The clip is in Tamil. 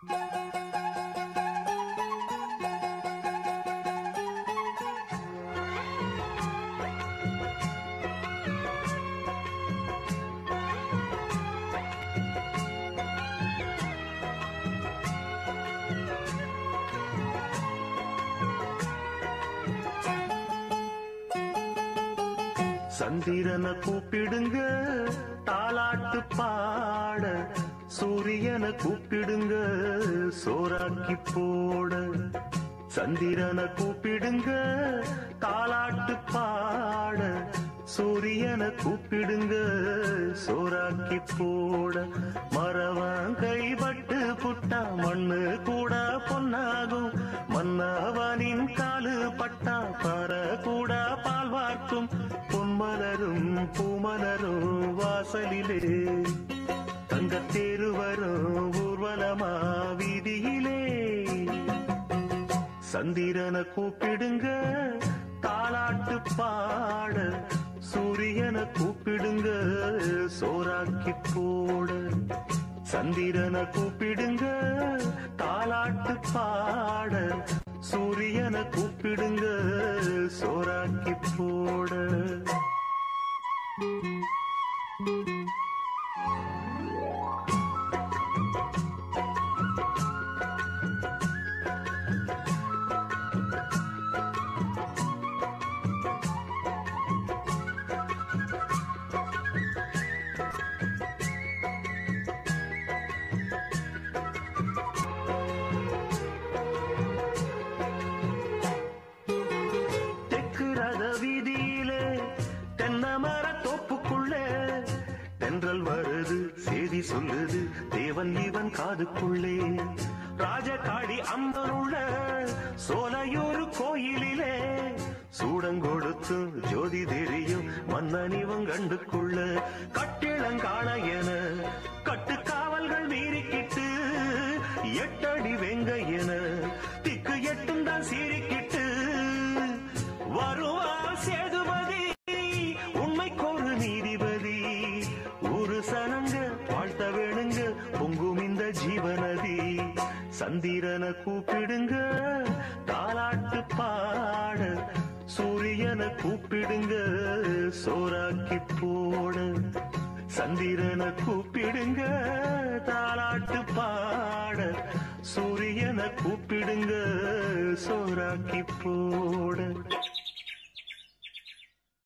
சந்திரனை கூப்பிடுங்க தாலாட்டு பாட, சூரியனை கூப்பிடுங்க சோறாக்கி போட. சந்திரனை கூப்பிடுங்க தாலாட்டு பாட, சூரியனை கூப்பிடுங்க சோறாக்கி போட. மரவன் கைப்பட்டு புட்டா மண்ணு கூட பொன்னாகும், மன்னவனின் காலு பட்டா பற கூட பால் வார்க்கும். பொன்மலரும் பூமலரும் வாசலிலே, தங்கத்தேரு வரும் ஊர்வலமா வீதியிலே. சந்திரனை கூப்பிடுங்க தாலாட்டு பாட, சூரியனை கூப்பிடுங்க சோறாக்கி போட. சந்திரனை கூப்பிடுங்க தாலாட்டு பாட, சூரியனை கூப்பிடுங்க சோறாக்கி போட. வீதியிலே தென்னமர தோப்புக்குள்ளே தென்றல் வருது செய்தி சொல்லுது தேவன் இவன் காதுக்குள்ளே. ராஜகாடி அம்மனுள்ள சோலையூர் கோயிலிலே, சூடங்கொடுத்து ஜோதி தெரியும் மன்னன் இவன் கண்டுக்குள்ள. கட்டிளங்காண என கட்டுக்காவல்கள் வீறிக்கிட்டு, எட்டடி வெங்க என திக்கு எட்டும் தான் சீறிக்கிட்டு. வருவார் சேதுபதி உண்மைக்கொரு நீதிபதி, ஒரு சனங்க வாழ்த்த வேணுங்க பொங்கும் இந்த ஜீவநதி. சந்திரனை கூப்பிடுங்க தாலாட்டு பாட, சூரியனை கூப்பிடுங்க சோறாக்கி போட. சந்திரனை கூப்பிடுங்க தாலாட்டு பாட, சூரியனை கூப்பிடுங்க சோறாக்கி போட.